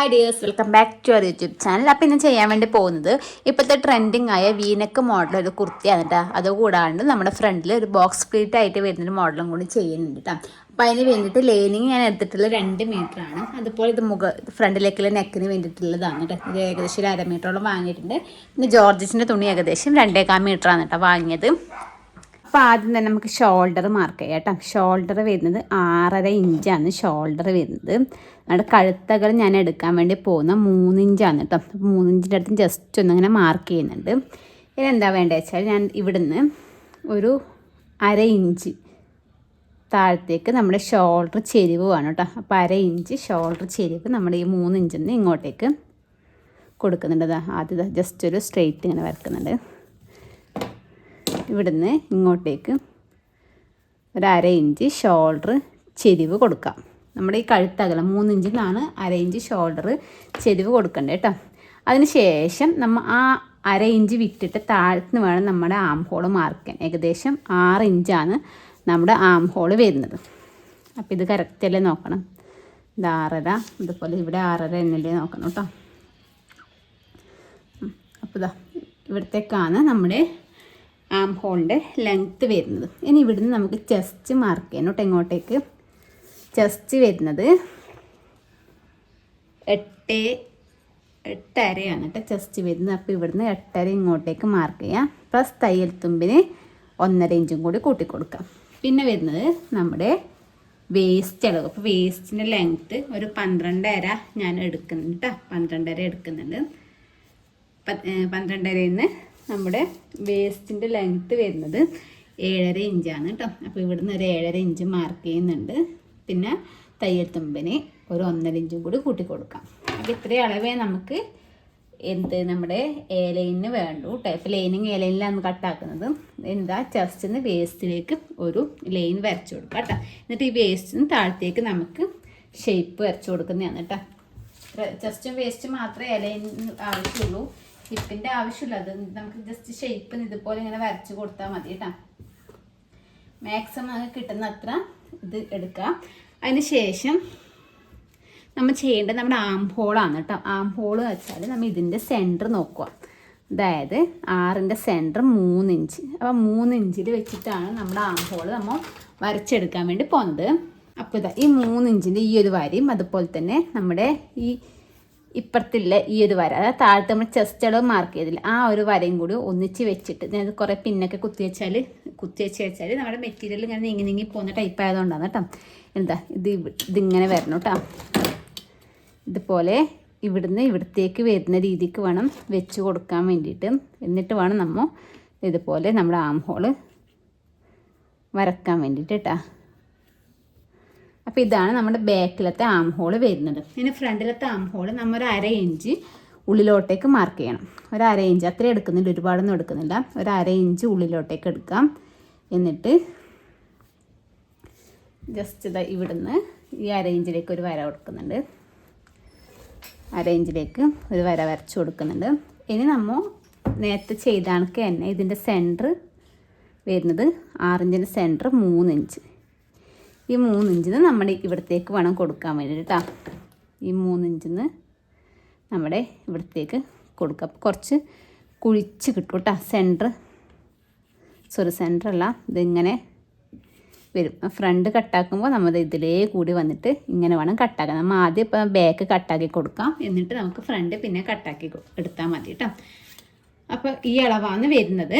Hi dears, welcome back to our YouTube channel. അപ്പോൾ ഇന്ന് ചെയ്യാൻ വേണ്ടി പോകുന്നത് ഇപ്പോഴത്തെ ട്രെൻഡിങ് ആയ വീനക്ക് മോഡൽ ഒരു കുർത്തിയാണ് കേട്ടോ. അതുകൂടാണ്ട് നമ്മുടെ ഫ്രണ്ടിൽ ഒരു ബോക്സ് പ്ലീറ്റ് ആയിട്ട് വരുന്നൊരു മോഡലും കൂടി ചെയ്യുന്നുണ്ട് കേട്ടോ. അപ്പോൾ അതിന് വേണ്ടിയിട്ട് ലൈനിങ് ഞാൻ എടുത്തിട്ടുള്ള 2 മീറ്ററാണ്. അതുപോലെ ഇത് ഫ്രണ്ടിലേക്കുള്ള നെക്കിന് വേണ്ടിയിട്ടുള്ളതാണ് കേട്ടോ. ഇത് ഏകദേശം ഒരു 1/2 മീറ്ററോളം വാങ്ങിയിട്ടുണ്ട്. പിന്നെ ജോർജസിൻ്റെ തുണി ഏകദേശം 2.25 മീറ്ററാണ് കേട്ടോ വാങ്ങിയത്. അപ്പോൾ ആദ്യം തന്നെ നമുക്ക് ഷോൾഡർ മാർക്ക് ചെയ്യാം കേട്ടോ. ഷോൾഡർ വരുന്നത് 6.5 ഇഞ്ചാണ് ഷോൾഡർ വരുന്നത്. നമ്മുടെ കഴുത്തകൾ ഞാൻ എടുക്കാൻ വേണ്ടി പോകുന്ന 3 ഇഞ്ചാണ് കേട്ടോ. 3 ഇഞ്ചിൻ്റെ അടുത്ത് ജസ്റ്റ് ഒന്നിങ്ങനെ മാർക്ക് ചെയ്യുന്നുണ്ട്. ഇനി എന്താ വേണ്ടത് വെച്ചാൽ ഞാൻ ഇവിടുന്ന് ഒരു 1/2 ഇഞ്ച് താഴത്തേക്ക് നമ്മുടെ ഷോൾഡർ ചെരിവ് വേണം കേട്ടോ. അപ്പോൾ 1/2 ഇഞ്ച് ഷോൾഡർ ചെരിവ് നമ്മുടെ ഈ 3 ഇഞ്ചിൽ നിന്ന് ഇങ്ങോട്ടേക്ക് കൊടുക്കുന്നുണ്ട്. ആദ്യം ജസ്റ്റ് ഒരു സ്ട്രെയിറ്റ് ഇങ്ങനെ വരക്കുന്നുണ്ട്. ഇവിടുന്ന് ഇങ്ങോട്ടേക്ക് ഒരു 1/2 ഇഞ്ച് ഷോൾഡർ ചെരിവ് കൊടുക്കാം. നമ്മുടെ ഈ കഴുത്തകലം 3 ഇഞ്ചിൽ നിന്നാണ് 1/2 ഇഞ്ച് ഷോൾഡർ ചെരിവ് കൊടുക്കേണ്ടത് കേട്ടോ. അതിന് ശേഷം നമ്മൾ ആ 1/2 ഇഞ്ച് വിട്ടിട്ട് താഴത്തുനിന്ന് വേണം നമ്മുടെ ആം ഹോൾ മാർക്ക് ചെയ്യാൻ. ഏകദേശം 6 ഇഞ്ചാണ് നമ്മുടെ ആം ഹോൾ വരുന്നത്. അപ്പോൾ ഇത് കറക്റ്റല്ലേ നോക്കണം. ഇത് 6.5, ഇതുപോലെ ഇവിടെ 6.5 എന്നല്ലേ നോക്കണം കേട്ടോ. അപ്പോൾ ഇതാ ഇവിടത്തേക്കാണ് നമ്മുടെ ആം ഹോളിൻ്റെ ലെങ്ത്ത് വരുന്നത്. ഇനി ഇവിടുന്ന് നമുക്ക് ചെസ്റ്റ് മാർക്ക് ചെയ്യണം കേട്ടോ. ഇങ്ങോട്ടേക്ക് ചെസ്റ്റ് വരുന്നത് 8.5 കേട്ടോ ചെസ്റ്റ് വരുന്നത്. അപ്പോൾ ഇവിടുന്ന് 8.5 ഇങ്ങോട്ടേക്ക് മാർക്ക് ചെയ്യാം. പ്ലസ് തയ്യൽ തുമ്പിന് 1.5 ഇഞ്ചും കൂടി കൂട്ടിക്കൊടുക്കാം. പിന്നെ വരുന്നത് നമ്മുടെ വേസ്റ്റ് അളവ്. അപ്പോൾ വേസ്റ്റിൻ്റെ ലെങ്ത്ത് ഒരു 12.5 ഞാൻ എടുക്കുന്നുണ്ട് കേട്ടോ. 12.5 എടുക്കുന്നുണ്ട്. 12.5 നമ്മുടെ വേസ്റ്റിൻ്റെ ലെങ്ത്ത് വരുന്നത് 7.5 ഇഞ്ചാണ് കേട്ടോ. അപ്പോൾ ഇവിടുന്ന് ഒരു 7.5 ഇഞ്ച് മാർക്ക് ചെയ്യുന്നുണ്ട്. പിന്നെ തയ്യൽ തുമ്പിന് ഒരു 1.5 ഇഞ്ചും കൂടി കൂട്ടിക്കൊടുക്കാം. അപ്പോൾ ഇത്രയും അളവേ നമുക്ക് നമ്മുടെ ലൈനിന് വേണ്ടു കേട്ടോ. ഇപ്പോൾ ലൈനിങ് ലൈനിലാണ് കട്ടാക്കുന്നത്. എന്താ ചെസ്റ്റിൽ നിന്ന് വേസ്റ്റിലേക്ക് ഒരു ലൈൻ വരച്ചു കൊടുക്കാം കേട്ടോ. എന്നിട്ട് ഈ വേസ്റ്റിൽ നിന്ന് താഴത്തേക്ക് നമുക്ക് ഷേപ്പ് വരച്ചു കൊടുക്കുന്നതാണ് കേട്ടോ. ചെസ്റ്റും വേസ്റ്റും മാത്രമേ ലൈനിന് ആവശ്യമുള്ളൂ. ഹിപ്പിൻ്റെ ആവശ്യമില്ല. അത് നമുക്ക് ജസ്റ്റ് ഷേപ്പിന് ഇതുപോലെ ഇങ്ങനെ വരച്ച് കൊടുത്താൽ മതി കേട്ടോ. മാക്സിമം കിട്ടുന്ന അത്ര ഇത് എടുക്കുക. അതിന് ശേഷം നമ്മൾ ചെയ്യേണ്ടത് നമ്മുടെ ആം ഹോളാണ് കേട്ടോ. ആം ഹോൾ വെച്ചാൽ നമ്മൾ ഇതിൻ്റെ സെൻറ്റർ നോക്കുക. അതായത് 6ൻ്റെ സെൻറ്റർ 3 ഇഞ്ച്. അപ്പോൾ 3 ഇഞ്ചിൽ വെച്ചിട്ടാണ് നമ്മുടെ ആം ഹോൾ നമ്മൾ വരച്ചെടുക്കാൻ വേണ്ടി പോകുന്നത്. അപ്പോൾ ഇതാ ഈ 3 ഇഞ്ചിൻ്റെ ഈ ഒരു വരയും അതുപോലെ തന്നെ നമ്മുടെ ഈ ഇപ്പുറത്തില്ല ഈ ഒരു വര, അതായത് താഴത്ത് നമ്മൾ ചെസ്റ്റ് അളവ് മാർക്ക് ചെയ്തില്ല ആ ഒരു വരയും കൂടി ഒന്നിച്ച് വെച്ചിട്ട് ഞാൻ കുറേ പിന്നൊക്കെ കുത്തി വെച്ചാൽ നമ്മുടെ മെറ്റീരിയൽ ഇങ്ങനെ നീങ്ങി പോകുന്ന ടൈപ്പ് ആയതുകൊണ്ടാണ് കേട്ടോ. എന്താ ഇതിങ്ങനെ വരണം കേട്ടോ. ഇതുപോലെ ഇവിടുന്ന് ഇവിടത്തേക്ക് വരുന്ന രീതിക്ക് വേണം വെച്ച് കൊടുക്കാൻ വേണ്ടിയിട്ട്. എന്നിട്ട് വേണം നമ്മൾ ഇതുപോലെ നമ്മുടെ ആം ഹോള് വരക്കാൻ വേണ്ടിയിട്ട് കേട്ടോ. അപ്പോൾ ഇതാണ് നമ്മുടെ ബാക്കിലത്തെ ആം ഹോള് വരുന്നത്. ഇനി ഫ്രണ്ടിലത്തെ ആം ഹോള് നമ്മൾ ഒരു 1/2 ഇഞ്ച് ഉള്ളിലോട്ടേക്ക് മാർക്ക് ചെയ്യണം. ഒരു 1/2 ഇഞ്ച് അത്രയും എടുക്കുന്നില്ല, ഒരുപാടൊന്നും എടുക്കുന്നില്ല. ഒരു 1/2 ഇഞ്ച് ഉള്ളിലോട്ടേക്ക് എടുക്കാം. എന്നിട്ട് ജസ്റ്റ് ഇതാ ഇവിടുന്ന് ഈ 1/2 ഇഞ്ചിലേക്ക് ഒരു വര കൊടുക്കുന്നുണ്ട്. 1/2 ഇഞ്ചിലേക്ക് ഒരു വര വരച്ച് കൊടുക്കുന്നുണ്ട്. ഇനി നമ്മൾ നേരത്തെ ചെയ്ത കണക്ക് തന്നെ ഇതിൻ്റെ സെൻറ്റർ വരുന്നത് 6 ഇഞ്ചിൻ്റെ സെൻറ്റർ 3 ഇഞ്ച്. ഈ 3 ഇഞ്ചിന് നമ്മുടെ ഇവിടത്തേക്ക് വേണം കൊടുക്കാൻ വേണ്ടി കേട്ടോ. ഈ 3 ഇഞ്ചിന് നമ്മുടെ ഇവിടത്തേക്ക് കൊടുക്കുക. അപ്പോൾ കുറച്ച് കുഴിച്ച് കിട്ടും കേട്ടോ. സെൻറ്ററല്ല, ഇതിങ്ങനെ വരും. ഫ്രണ്ട് കട്ടാക്കുമ്പോൾ നമ്മൾ ഇതിലേ കൂടി വന്നിട്ട് ഇങ്ങനെ വേണം കട്ടാക്കാൻ. നമ്മൾ ആദ്യം ഇപ്പോൾ ബാക്ക് കട്ടാക്കി കൊടുക്കാം. എന്നിട്ട് നമുക്ക് ഫ്രണ്ട് പിന്നെ കട്ടാക്കി എടുത്താൽ മതി കേട്ടോ. അപ്പോൾ ഈ അളവാണ് വരുന്നത്.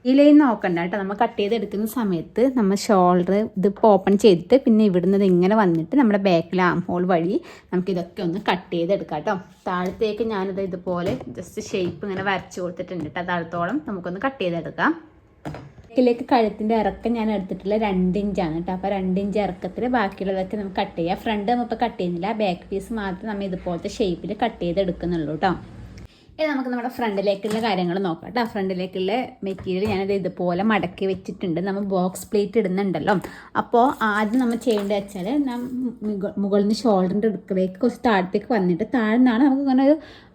ഈ ലൈൻ നോക്കണ്ട കേട്ടോ. നമ്മൾ കട്ട് ചെയ്തെടുക്കുന്ന സമയത്ത് നമ്മൾ ഷോൾഡർ ഇതിപ്പോൾ ഓപ്പൺ ചെയ്തിട്ട് പിന്നെ ഇവിടുന്ന് ഇങ്ങനെ വന്നിട്ട് നമ്മുടെ ബാക്കിൽ ആം ഹോൾ വഴി നമുക്കിതൊക്കെ ഒന്ന് കട്ട് ചെയ്തെടുക്കാം കേട്ടോ. താഴത്തേക്ക് ഞാനിത് ഇതുപോലെ ജസ്റ്റ് ഷേപ്പ് ഇങ്ങനെ വരച്ച് കൊടുത്തിട്ടുണ്ട് കേട്ടോ. താഴത്തോളം നമുക്കൊന്ന് കട്ട് ചെയ്തെടുക്കാം. ബാക്കിലേക്ക് കഴുത്തിൻ്റെ ഇറക്കം ഞാൻ എടുത്തിട്ടുള്ള 2 ഇഞ്ചാണ് കേട്ടോ. അപ്പോൾ 2 ഇഞ്ച് ഇറക്കത്തിൽ ബാക്കിയുള്ളതൊക്കെ നമുക്ക് കട്ട് ചെയ്യാം. ഫ്രണ്ട് നമ്മളിപ്പോൾ കട്ട് ചെയ്യുന്നില്ല, ബാക്ക് പീസ് മാത്രം നമ്മൾ ഇതുപോലത്തെ ഷേപ്പിൽ കട്ട് ചെയ്തെടുക്കുന്നുള്ളൂ കേട്ടോ. ഇനി നമുക്ക് നമ്മുടെ ഫ്രണ്ടിലേക്കുള്ള കാര്യങ്ങൾ നോക്കാം കേട്ടോ. ഫ്രണ്ടിലേക്കുള്ള മെറ്റീരിയൽ ഞാനത് ഇതുപോലെ മടക്കി വെച്ചിട്ടുണ്ട്. നമ്മൾ ബോക്സ് പ്ലേറ്റ് ഇടുന്നുണ്ടല്ലോ. അപ്പോൾ ആദ്യം നമ്മൾ ചെയ്യേണ്ടത് വെച്ചാൽ മുകളിൽ നിന്ന് ഷോൾഡറിൻ്റെ അടുക്കളേക്ക് കുറച്ച് താഴത്തേക്ക് വന്നിട്ട് താഴെ നിന്നാണ് നമുക്ക് ഇങ്ങനെ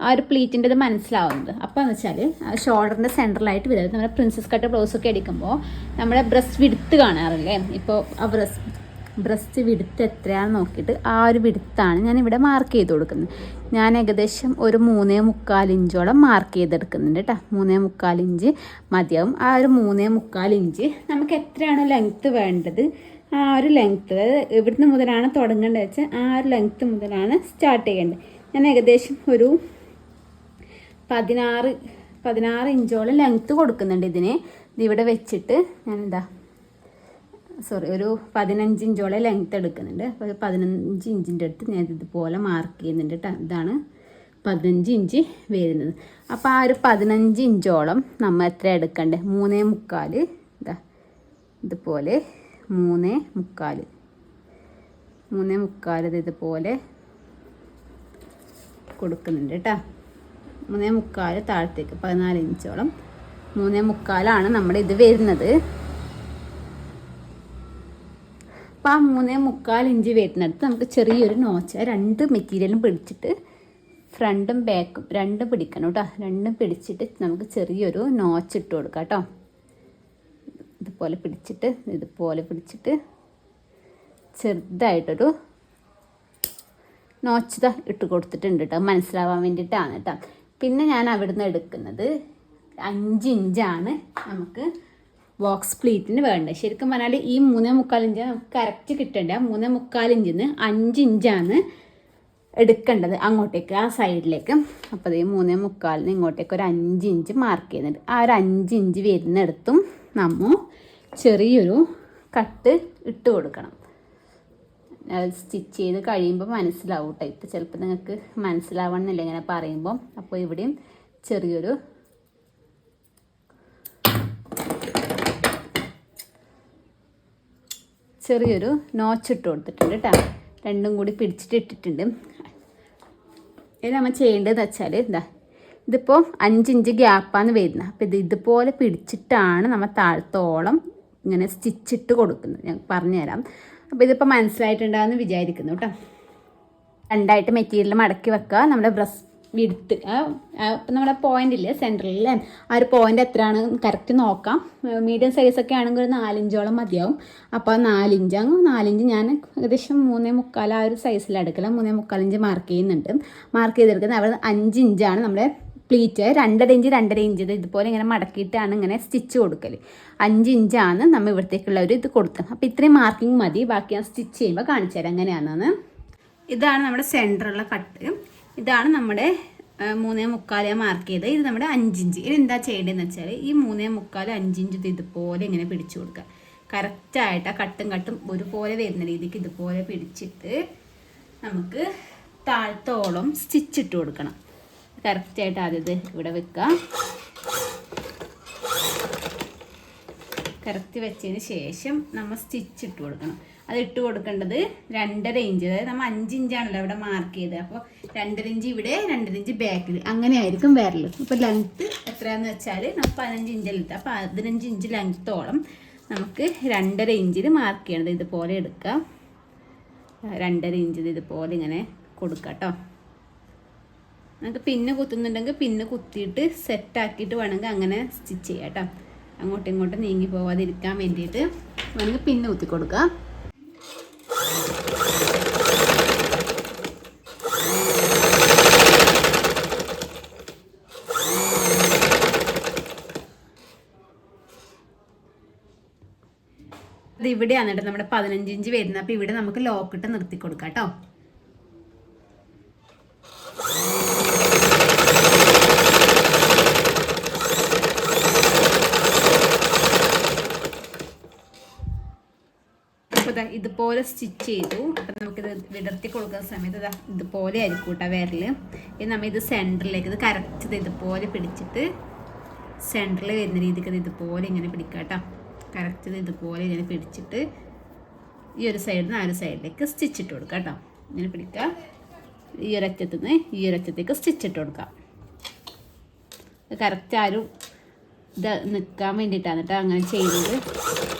ആ ഒരു പ്ലീറ്റിൻ്റെ ഇത് മനസ്സിലാവുന്നത്. അപ്പോൾ എന്ന് വെച്ചാൽ ഷോൾഡറിൻ്റെ സെൻറ്ററിലായിട്ട് വരുന്നത് നമ്മുടെ പ്രിൻസസ് കട്ട് ബ്ലൗസൊക്കെ അടിക്കുമ്പോൾ നമ്മുടെ ബ്രസ്റ്റ് വിടുത്ത് കാണാറില്ലേ. ഇപ്പോൾ ആ ബ്രസ്റ്റ് വിടുത്ത് എത്രയാണെന്ന് നോക്കിയിട്ട് ആ ഒരു വിടുത്താണ് ഞാനിവിടെ മാർക്ക് ചെയ്ത് കൊടുക്കുന്നത്. ഞാൻ ഏകദേശം ഒരു 3.25 ഇഞ്ചോളം മാർക്ക് ചെയ്തെടുക്കുന്നുണ്ട് കേട്ടോ. 3.25 ഇഞ്ച് മതിയാവും. ആ ഒരു 3.25 ഇഞ്ച് നമുക്ക് എത്രയാണ് ലെങ്ത്ത് വേണ്ടത് ആ ഒരു ലെങ്ത്ത്, അതായത് ഇവിടുന്ന് മുതലാണ് തുടങ്ങേണ്ടത് വെച്ചാൽ ആ ഒരു ലെങ്ത്ത് മുതലാണ് സ്റ്റാർട്ട് ചെയ്യേണ്ടത്. ഞാൻ ഏകദേശം ഒരു 16 ഇഞ്ചോളം ലെങ്ത്ത് കൊടുക്കുന്നുണ്ട് ഇതിന്. ഇതിവിടെ വെച്ചിട്ട് ഞാനെന്താ ഒരു 15 ഇഞ്ചോളം ലെങ്ത്ത് എടുക്കുന്നുണ്ട്. അപ്പോൾ 15 ഇഞ്ചിൻ്റെ അടുത്ത് ഞാൻ ഇതുപോലെ മാർക്ക് ചെയ്യുന്നുണ്ട് കേട്ടോ. ഇതാണ് 15 ഇഞ്ച് വരുന്നത്. അപ്പോൾ ആ ഒരു 15 ഇഞ്ചോളം നമ്മൾ എത്ര എടുക്കണ്ടേ? 3.25 ഇതാ ഇതുപോലെ 3.25 ഇതുപോലെ കൊടുക്കുന്നുണ്ട് കേട്ടോ. 3.25 താഴത്തേക്ക് 14 ഇഞ്ചോളം 3.25 നമ്മുടെ ഇത് വരുന്നത്. അപ്പോൾ ആ 3.25 ഇഞ്ച് വരുന്നിടത്ത് നമുക്ക് ചെറിയൊരു നോച്ച, 2 മെറ്റീരിയലും പിടിച്ചിട്ട് ഫ്രണ്ടും ബാക്കും രണ്ടും പിടിക്കണം കേട്ടോ. രണ്ടും പിടിച്ചിട്ട് നമുക്ക് ചെറിയൊരു നോച്ച് ഇട്ട് കൊടുക്കാം കേട്ടോ. ഇതുപോലെ പിടിച്ചിട്ട് ചെറുതായിട്ടൊരു നോച്ച് ഇട്ട് കൊടുത്തിട്ടുണ്ട് കേട്ടോ, മനസ്സിലാവാൻ വേണ്ടിയിട്ടാണ് കേട്ടോ. പിന്നെ ഞാൻ അവിടുന്ന് എടുക്കുന്നത് 5 ഇഞ്ചാണ് നമുക്ക് ബോക്സ് പ്ലീറ്റിന് വേണ്ടത്. ശരിക്കും പറഞ്ഞാൽ ഈ 3.25 ഇഞ്ച് നമുക്ക് കറക്റ്റ് കിട്ടേണ്ട. 3.25 ഇഞ്ചിന് 5 ഇഞ്ചാണ് എടുക്കേണ്ടത് അങ്ങോട്ടേക്ക്, ആ സൈഡിലേക്ക്. അപ്പോൾ ഈ 3.25 ഇങ്ങോട്ടേക്ക് ഒരു 5 ഇഞ്ച് മാർക്ക് ചെയ്യുന്നുണ്ട്. ആ ഒരു 5 ഇഞ്ച് വരുന്നിടത്തും നമ്മൾ ചെറിയൊരു കട്ട് ഇട്ട് കൊടുക്കണം. സ്റ്റിച്ച് ചെയ്ത് കഴിയുമ്പോൾ മനസ്സിലാവും കേട്ടോ. ഇപ്പോൾ ചിലപ്പോൾ നിങ്ങൾക്ക് മനസ്സിലാവണമെന്നില്ല ഇങ്ങനെ പറയുമ്പോൾ. അപ്പോൾ ഇവിടെയും ചെറിയൊരു നോച്ച് ഇട്ട് കൊടുത്തിട്ടുണ്ട് കേട്ടോ. രണ്ടും കൂടി പിടിച്ചിട്ട് ഇട്ടിട്ടുണ്ട്. ഇത് നമ്മൾ ചെയ്യേണ്ടതെന്ന് വെച്ചാൽ ഇതിപ്പോൾ 5 ഇഞ്ച് ഗ്യാപ്പാണ് വരുന്നത്. അപ്പോൾ ഇതുപോലെ പിടിച്ചിട്ടാണ് നമ്മൾ താഴത്തോളം ഇങ്ങനെ സ്റ്റിച്ചിട്ട് കൊടുക്കുന്നത്. ഞാൻ പറഞ്ഞുതരാം. അപ്പോൾ ഇതിപ്പോൾ മനസ്സിലായിട്ടുണ്ടാകുമെന്ന് വിചാരിക്കുന്നു കേട്ടോ. രണ്ടായിട്ട് മെറ്റീരിയൽ മടക്കി വെക്കുക. നമ്മുടെ ബ്രസ്റ്റ് വിടുത്ത് ഇപ്പം നമ്മുടെ പോയിൻ്റ് ഇല്ലേ സെൻറ്ററിൽ, ആ ഒരു പോയിൻ്റ് എത്രയാണ് കറക്റ്റ് നോക്കാം. മീഡിയം സൈസൊക്കെ ആണെങ്കിൽ ഒരു 4 ഇഞ്ചോളം മതിയാവും. അപ്പോൾ 4 ഇഞ്ച് ഞാൻ ഏകദേശം 3.25 ആ ഒരു സൈസിലെടുക്കല. 3.25 ഇഞ്ച് മാർക്ക് ചെയ്യുന്നുണ്ട്. മാർക്ക് ചെയ്തെടുക്കുന്നത് അവിടെ 5 ഇഞ്ചാണ് നമ്മുടെ പ്ലീറ്റ്. 2.5 ഇഞ്ച് ഇതുപോലെ ഇങ്ങനെ മടക്കിയിട്ടാണ് ഇങ്ങനെ സ്റ്റിച്ച് കൊടുക്കൽ. 5 ഇഞ്ചാണ് നമ്മൾ ഇവിടത്തേക്കുള്ള ഒരു ഇത് കൊടുത്തത്. അപ്പോൾ ഇത്രയും മാർക്കിങ് മതി. ബാക്കി ഞാൻ സ്റ്റിച്ച് ചെയ്യുമ്പോൾ കാണിച്ചു തരാം എങ്ങനെയാണെന്ന്. ഇതാണ് നമ്മുടെ സെൻറ്ററുള്ള കട്ട്. ഇതാണ് നമ്മുടെ 3.25 മാർക്ക് ചെയ്തത്. ഇത് നമ്മുടെ 5 ഇഞ്ച്. ഇത് എന്താ ചെയ്യേണ്ടതെന്ന് വെച്ചാൽ ഈ 3.25 5 ഇഞ്ച് ഇതുപോലെ ഇങ്ങനെ പിടിച്ചു കൊടുക്കുക. കറക്റ്റായിട്ട് ആ കട്ടും ഒരുപോലെ വരുന്ന രീതിക്ക് ഇതുപോലെ പിടിച്ചിട്ട് നമുക്ക് താഴത്തോളം സ്റ്റിച്ച് ഇട്ട് കൊടുക്കണം. കറക്റ്റായിട്ട് ആദ്യം ഇത് ഇവിടെ വെക്കുക. കറക്റ്റ് വെച്ചതിന് ശേഷം നമ്മൾ സ്റ്റിച്ച് ഇട്ട് കൊടുക്കണം. അത് ഇട്ട് കൊടുക്കേണ്ടത് 2.5 ഇഞ്ച്, അതായത് നമ്മൾ 5 ഇഞ്ചാണല്ലോ ഇവിടെ മാർക്ക് ചെയ്തത്. അപ്പോൾ 2.5 ഇഞ്ച് ഇവിടെ, 2.5 ഇഞ്ച് ബാക്കിൽ, അങ്ങനെ ആയിരിക്കും വരല്. ഇപ്പോൾ ലെങ്ത്ത് എത്രയാണെന്ന് വെച്ചാൽ നമ്മൾ 15 ഇഞ്ചിലെടുത്ത്, അപ്പോൾ 15 ഇഞ്ച് ലെങ്ത്തോളം നമുക്ക് 2.5 ഇഞ്ചിൽ മാർക്ക് ചെയ്യണത്. ഇതുപോലെ എടുക്കുക. 2.5 ഇഞ്ച് ഇതുപോലെ ഇങ്ങനെ കൊടുക്കുക കേട്ടോ. നമുക്ക് പിന്നെ കുത്തുന്നുണ്ടെങ്കിൽ പിന്നെ കുത്തിയിട്ട് സെറ്റാക്കിയിട്ട് വേണമെങ്കിൽ അങ്ങനെ സ്റ്റിച്ച് ചെയ്യാം കേട്ടോ. അങ്ങോട്ടും ഇങ്ങോട്ടും നീങ്ങി പോവാതിരിക്കാൻ വേണ്ടിയിട്ട് വേണമെങ്കിൽ പിന്നെ കുത്തി കൊടുക്കുക. അത് ഇവിടെയാണ് കേട്ടോ നമ്മുടെ 15 ഇഞ്ച് വരുന്നത്. അപ്പോൾ ഇവിടെ നമുക്ക് ലോക്കിട്ട് നിർത്തി കൊടുക്കാം കേട്ടോ. ഇതുപോലെ സ്റ്റിച്ച് ചെയ്തു. അപ്പം നമുക്കിത് വിടർത്തി കൊടുക്കുന്ന സമയത്ത് ഇതുപോലെ ആയിരിക്കും കേട്ടോ വിരൽ. ഇത് നമ്മൾ ഇത് സെൻറ്ററിലേക്ക് ഇത് കറക്റ്റ് ഇതുപോലെ പിടിച്ചിട്ട് സെൻറ്ററിൽ വരുന്ന രീതിക്ക് ഇതുപോലെ ഇങ്ങനെ പിടിക്കുക കേട്ടോ. കറക്റ്റ് ഇതുപോലെ ഇങ്ങനെ പിടിച്ചിട്ട് ഈ ഒരു സൈഡിൽ നിന്ന് ആ ഒരു സൈഡിലേക്ക് സ്റ്റിച്ച് ഇട്ട് കൊടുക്കുക കേട്ടോ. ഇങ്ങനെ പിടിക്കുക. ഈ ഒരറ്റത്തു നിന്ന് ഈ ഒരറ്റത്തേക്ക് സ്റ്റിച്ച് ഇട്ട് കൊടുക്കാം. കറക്റ്റ് ആരും ഇത് നിൽക്കാൻ വേണ്ടിയിട്ടാണ് കേട്ടോ അങ്ങനെ ചെയ്യുന്നത്.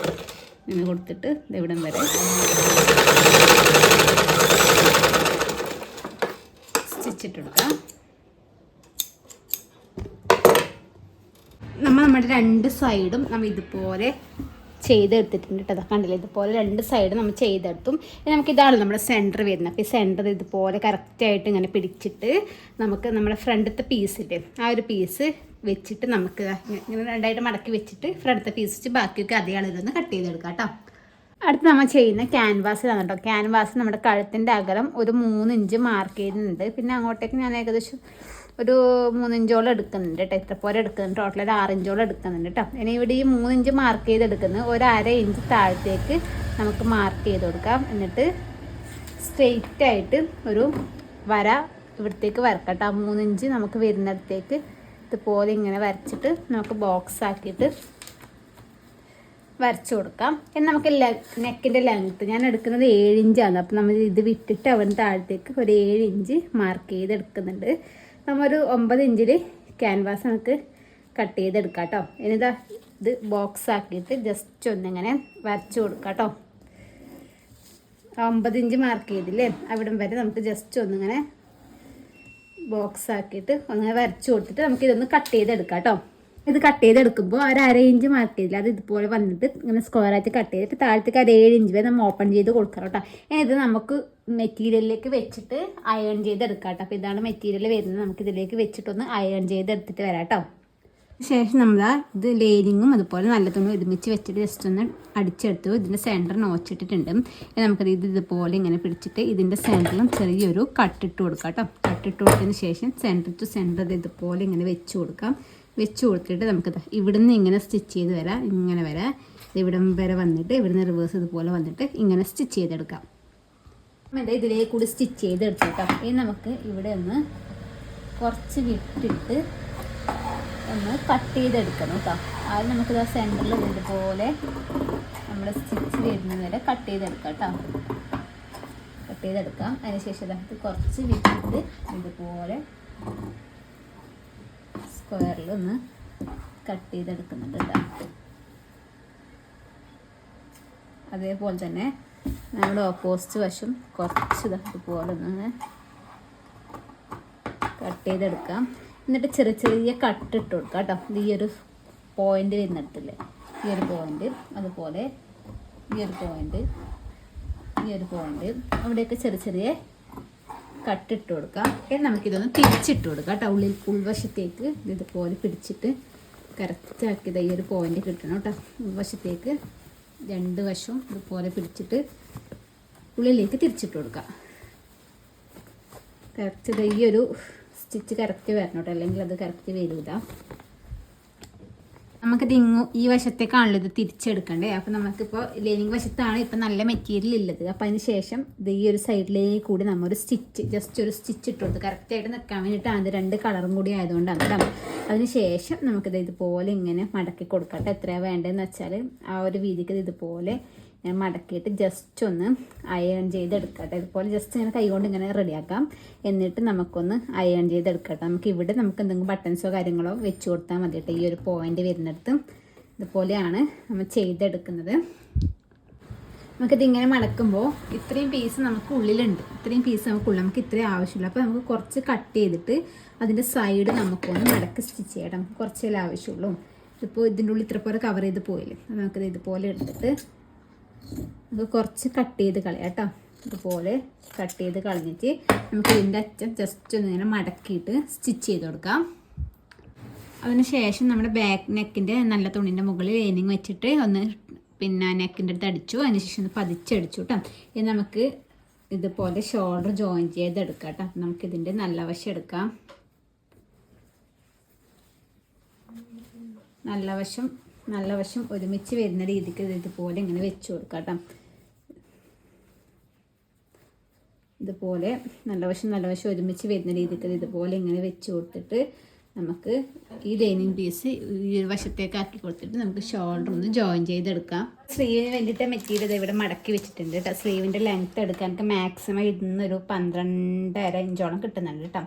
ഇങ്ങനെ കൊടുത്തിട്ട് ഇവിടം വരെ സ്റ്റിച്ചിട്ട് കൊടുക്കാം. നമ്മുടെ 2 സൈഡും നമ്മൾ ഇതുപോലെ ചെയ്തെടുത്തിട്ടുണ്ട് കേട്ടോ. കണ്ടില്ലേ, ഇതുപോലെ 2 സൈഡ് നമ്മൾ ചെയ്തെടുത്തും. നമുക്ക് ഇതാണ് നമ്മുടെ സെൻറ്റർ വരുന്നത്. അപ്പോൾ ഈ സെൻറ്റർ ഇതുപോലെ കറക്റ്റായിട്ട് ഇങ്ങനെ പിടിച്ചിട്ട് നമുക്ക് നമ്മുടെ ഫ്രണ്ടത്തെ പീസില്ലേ ആ ഒരു പീസ് വെച്ചിട്ട് നമുക്ക് ഇങ്ങനെ 2ആയിട്ട് മടക്കി വെച്ചിട്ട് ഫ്രണ്ടത്തെ പീസ് വെച്ച് ബാക്കിയൊക്കെ അതേ അളവിലൊന്ന് കട്ട് ചെയ്തെടുക്കാം കേട്ടോ. അടുത്ത് നമ്മൾ ചെയ്യുന്ന ക്യാൻവാസിലാണ് കേട്ടോ. ക്യാൻവാസ് നമ്മുടെ കഴുത്തിൻ്റെ അകലം ഒരു 3 ഇഞ്ച് മാർക്ക് ചെയ്യുന്നുണ്ട്. പിന്നെ അങ്ങോട്ടേക്ക് ഞാൻ ഏകദേശം ഒരു 3 ഇഞ്ചോളം എടുക്കുന്നുണ്ട് കേട്ടോ. ഇത്രപോലെ എടുക്കുന്നുണ്ട്. ടോട്ടൽ ഒരു 6 ഇഞ്ചോളം എടുക്കുന്നുണ്ട് കേട്ടോ. ഇനി ഇവിടെ ഈ 3 ഇഞ്ച് മാർക്ക് ചെയ്തെടുക്കുന്നത് ഒരു 1/2 ഇഞ്ച് താഴത്തേക്ക് നമുക്ക് മാർക്ക് ചെയ്ത് കൊടുക്കാം. എന്നിട്ട് സ്ട്രെയിറ്റ് ആയിട്ട് ഒരു വര ഇവിടത്തേക്ക് വരക്കാം കേട്ടോ. 3 ഇഞ്ച് നമുക്ക് വരുന്നിടത്തേക്ക് ഇതുപോലെ ഇങ്ങനെ വരച്ചിട്ട് നമുക്ക് ബോക്സ് ആക്കിയിട്ട് വരച്ചു കൊടുക്കാം. എന്നാൽ നമുക്ക് നെക്കിൻ്റെ ലെങ്ത്ത് ഞാൻ എടുക്കുന്നത് 7 ഇഞ്ചാണ്. അപ്പം നമ്മൾ ഇത് വിട്ടിട്ട് അവന് താഴത്തേക്ക് ഒരു 7 ഇഞ്ച് മാർക്ക് ചെയ്തെടുക്കുന്നുണ്ട്. നമ്മൊരു 9 ഇഞ്ചിൽ ക്യാൻവാസ് നമുക്ക് കട്ട് ചെയ്തെടുക്കാം കേട്ടോ. ഇനിതാ ഇത് ബോക്സ് ആക്കിയിട്ട് ജസ്റ്റ് ഒന്നിങ്ങനെ വരച്ചു കൊടുക്കാം കേട്ടോ. 9 ഇഞ്ച് മാർക്ക് ചെയ്തില്ലേ, അവിടം വരെ നമുക്ക് ജസ്റ്റ് ഒന്നിങ്ങനെ ബോക്സ് ആക്കിയിട്ട് ഒന്നിങ്ങനെ വരച്ചു കൊടുത്തിട്ട് നമുക്കിതൊന്ന് കട്ട് ചെയ്തെടുക്കാം കേട്ടോ. ഇത് കട്ട് ചെയ്തെടുക്കുമ്പോൾ ഒരു 1/2 ഇഞ്ച് മാർക്ക് ചെയ്തില്ല, അത് ഇതുപോലെ വന്നിട്ട് ഇങ്ങനെ സ്ക്വയറായിട്ട് കട്ട് ചെയ്തിട്ട് താഴത്തേക്ക് ഒരു 7 ഇഞ്ച് വരെ നമ്മൾ ഓപ്പൺ ചെയ്ത് കൊടുക്കണം കേട്ടോ. ഇത് നമുക്ക് മെറ്റീരിയലിലേക്ക് വെച്ചിട്ട് അയൺ ചെയ്തെടുക്കാം കേട്ടോ. അപ്പോൾ ഇതാണ് മെറ്റീരിയൽ വരുന്നത്. നമുക്ക് ഇതിലേക്ക് വെച്ചിട്ടൊന്ന് അയൺ ചെയ്തെടുത്തിട്ട് വരാം കേട്ടോ. ശേഷം നമ്മൾ ഇത് ലേരിങ്ങും അതുപോലെ നല്ല തുണി ഒരുമിച്ച് വെച്ചിട്ട് ജസ്റ്റ് ഒന്ന് അടിച്ചെടുത്തു. ഇതിൻ്റെ സെൻറ്റർ നോച്ചിട്ടിട്ടുണ്ട്. നമുക്കത് ഇതുപോലെ ഇങ്ങനെ പിടിച്ചിട്ട് ഇതിൻ്റെ സെൻറ്ററിലും ചെറിയൊരു കട്ടിട്ട് കൊടുക്കാം കേട്ടോ. കട്ടിട്ട് കൊടുത്തതിന് ശേഷം സെൻറ്റർ ടു സെൻറ്റർ ഇതുപോലെ ഇങ്ങനെ വെച്ച് കൊടുക്കാം. വെച്ച് കൊടുത്തിട്ട് നമുക്ക് ഇവിടുന്ന് ഇങ്ങനെ സ്റ്റിച്ച് ചെയ്ത് വരാം. ഇങ്ങനെ വരാം, ഇവിടം വരെ വന്നിട്ട് ഇവിടുന്ന് റിവേഴ്സ് ഇതുപോലെ വന്നിട്ട് ഇങ്ങനെ സ്റ്റിച്ച് ചെയ്തെടുക്കാം. ഇതിലേക്ക് കൂടി സ്റ്റിച്ച് ചെയ്തെടുത്തിട്ടോ. ഇനി നമുക്ക് ഇവിടെ ഒന്ന് കുറച്ച് വിട്ടിട്ട് ഒന്ന് കട്ട് ചെയ്തെടുക്കണം കേട്ടോ. ആദ്യം നമുക്കിത് സെൻറ്ററിൽ ഇതുപോലെ നമ്മുടെ സ്റ്റിച്ച് വരുന്നത് വരെ കട്ട് ചെയ്തെടുക്കാം കേട്ടോ. കട്ട് ചെയ്തെടുക്കാം. അതിനുശേഷം ഇത് കുറച്ച് വിട്ടിട്ട് ഇതുപോലെ സ്ക്വയറിൽ ഒന്ന് കട്ട് ചെയ്തെടുക്കുന്നുണ്ട് കേട്ടോ. അതേപോലെ തന്നെ നമ്മുടെ ഓപ്പോസിറ്റ് വശം കുറച്ച് ഇതുപോലെ ഒന്ന് കട്ട് ചെയ്തെടുക്കാം. എന്നിട്ട് ചെറിയ ചെറിയ കട്ടിട്ട് കൊടുക്കാം കേട്ടോ. ഇത് ഈ ഒരു പോയിൻ്റ് വരുന്നിടത്തില്ലേ, ഈ ഒരു പോയിൻ്റ്, അതുപോലെ ഈ ഒരു പോയിൻ്റ്, ഈ ഒരു പോയിൻ്റ്, അവിടെയൊക്കെ ചെറിയ ചെറിയ കട്ടിട്ട് കൊടുക്കാം. എന്നിട്ട് നമുക്കിതൊന്ന് തിരിച്ചിട്ട് കൊടുക്കാം കേട്ടോ. ഉൾവശത്തേക്ക് ഇതുപോലെ പിടിച്ചിട്ട് കറക്റ്റാക്കിയത് ഈ ഒരു പോയിൻ്റ് കിട്ടണം കേട്ടോ. ഉൾവശത്തേക്ക് 2 വശവും ഇതുപോലെ പിടിച്ചിട്ട് ഉള്ളിലേക്ക് തിരിച്ചിട്ട് കൊടുക്കാം. കറക്റ്റ് ഈ ഒരു സ്റ്റിച്ച് കറക്റ്റ് വരണം കേട്ടോ, അല്ലെങ്കിൽ അത് കറക്റ്റ് വരില്ല. നമുക്കിത് ഈ വശത്തേക്കാണല്ലോ ഇത് തിരിച്ചെടുക്കണ്ടേ. അപ്പോൾ നമുക്കിപ്പോൾ ലൈനിങ് വശത്താണ് ഇപ്പം നല്ല മെറ്റീരിയൽ ഉള്ളത്. അപ്പോൾ അതിന് ശേഷം ഇത് ഈ ഒരു സൈഡിലേക്ക് കൂടി നമ്മൊരു സ്റ്റിച്ച് ജസ്റ്റ് ഒരു സ്റ്റിച്ച് ഇട്ട് കൊടുത്ത് കറക്റ്റായിട്ട് നിൽക്കാൻ വേണ്ടിയിട്ടാണ്. ഇത് 2 കളറും കൂടി ആയതുകൊണ്ടാണ് കേട്ടോ. അതിന് ശേഷം നമുക്കിത് ഇതുപോലെ ഇങ്ങനെ മടക്കി കൊടുക്കട്ടെ. എത്രയാണ് വേണ്ടതെന്ന് വെച്ചാൽ ആ ഒരു വീതിക്ക് ഇതുപോലെ ഞാൻ മടക്കിയിട്ട് ജസ്റ്റ് ഒന്ന് അയൺ ചെയ്തെടുക്കട്ടെ. ഇതുപോലെ ജസ്റ്റ് ഇങ്ങനെ കൈകൊണ്ട് ഇങ്ങനെ റെഡിയാക്കാം. എന്നിട്ട് നമുക്കൊന്ന് അയൺ ചെയ്തെടുക്കട്ടെ. നമുക്ക് ഇവിടെ നമുക്ക് എന്തെങ്കിലും ബട്ടൺസോ കാര്യങ്ങളോ വെച്ച് കൊടുത്താൽ മതി കേട്ടോ. ഈ ഒരു പോയിൻ്റ് വരുന്നിടത്ത് ഇതുപോലെയാണ് നമ്മൾ ചെയ്തെടുക്കുന്നത്. നമുക്കിതിങ്ങനെ മടക്കുമ്പോൾ ഇത്രയും പീസ് നമുക്ക് ഉള്ളിലുണ്ട്, ഇത്രയും പീസ് നമുക്കുള്ളിൽ നമുക്ക് ഇത്രയും ആവശ്യമില്ല. അപ്പോൾ നമുക്ക് കുറച്ച് കട്ട് ചെയ്തിട്ട് അതിൻ്റെ സൈഡ് നമുക്കൊന്ന് മടക്കി സ്റ്റിച്ച് ചെയ്യണം. നമുക്ക് കുറച്ചേ ആവശ്യമുള്ളൂ. ഇപ്പോൾ ഇതിൻ്റെ ഉള്ളിൽ ഇത്ര പോലെ കവർ ചെയ്ത് പോയില്ലേ, അത് നമുക്കിത് ഇതുപോലെ എടുത്തിട്ട് നമുക്ക് കുറച്ച് കട്ട് ചെയ്ത് കളയാം കേട്ടോ. ഇതുപോലെ കട്ട് ചെയ്ത് കളഞ്ഞിട്ട് നമുക്ക് ഇതിൻ്റെ അറ്റം ജസ്റ്റ് ഒന്നിങ്ങനെ മടക്കിയിട്ട് സ്റ്റിച്ച് ചെയ്ത് കൊടുക്കാം. അതിനുശേഷം നമ്മുടെ ബാക്ക് നെക്കിൻ്റെ നല്ല തുണിൻ്റെ മുകളിൽ ലൈനിങ് വെച്ചിട്ട് ഒന്ന് പിന്നെ നെക്കിൻ്റെ അടുത്ത് അടിച്ചു. അതിനുശേഷം ഒന്ന് പതിച്ചടിച്ചു കേട്ടോ. ഇനി നമുക്ക് ഇതുപോലെ ഷോൾഡർ ജോയിൻ ചെയ്തെടുക്കാം കേട്ടോ. നമുക്കിതിൻ്റെ നല്ല വശം എടുക്കാം. നല്ല വശം ഒരുമിച്ച് വരുന്ന രീതിക്ക് ഇതുപോലെ ഇങ്ങനെ വെച്ച് കൊടുക്കാം കേട്ടോ. ഇതുപോലെ നല്ല വശം ഒരുമിച്ച് വരുന്ന രീതിക്ക് ഇതുപോലെ ഇങ്ങനെ വെച്ച് കൊടുത്തിട്ട് നമുക്ക് ഈ ലൈനിങ് പീസ് ഈ വശത്തേക്ക് ആക്കി കൊടുത്തിട്ട് നമുക്ക് ഷോൾഡർ ഒന്ന് ജോയിൻ ചെയ്തെടുക്കാം. സ്ലീവിന് വേണ്ടിയിട്ട് മെറ്റീരിയൽ ഇവിടെ മടക്കി വെച്ചിട്ടുണ്ട് കേട്ടോ. സ്ലീവിൻ്റെ ലെങ്ത്ത് എടുക്കാൻ നമുക്ക് മാക്സിമം ഇന്നൊരു 12.5 ഇഞ്ചോളം കിട്ടുന്നുണ്ട് കേട്ടോ.